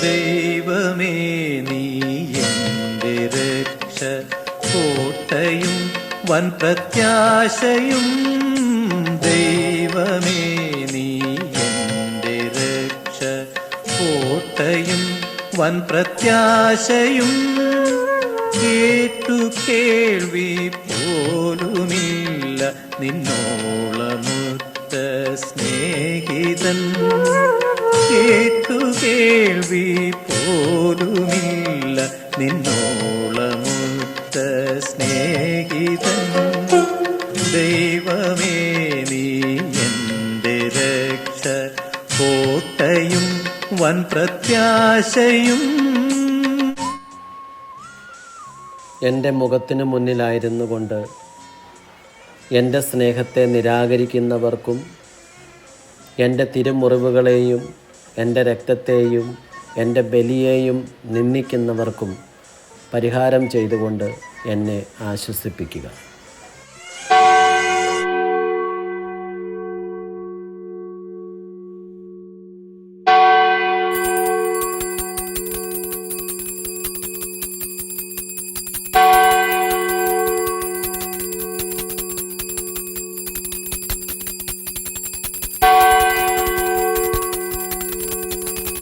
ദൈവമേ നീ എൻ്റെ രക്ഷ, കോട്ടയും വൻ പ്രത്യാശയും. ദൈവമേ നീ എൻ്റെ രക്ഷ, കോട്ടയും വൻ പ്രത്യാശയും. കേട്ടു കേൾവി പോലുമില്ല നിന്നോളമുത്ത സ്നേഹിതൻ. കേട്ടു കേൾവി പോലുമില്ല നിന്നോളമുത്ത സ്നേഹിതൻ. ദൈവമേ നീ എൻ്റെ രക്ഷ, കോട്ടയും വൻ പ്രത്യാശയും. എൻ്റെ മുഖത്തിന് മുന്നിലായിരുന്നു കൊണ്ട് എൻ്റെ സ്നേഹത്തെ നിരാകരിക്കുന്നവർക്കും എൻ്റെ തിരുമുറിവുകളെയും എൻ്റെ രക്തത്തെയും എൻ്റെ ബലിയെയും നിന്ദിക്കുന്നവർക്കും പരിഹാരം ചെയ്തുകൊണ്ട് എന്നെ ആശ്വസിപ്പിക്കുക.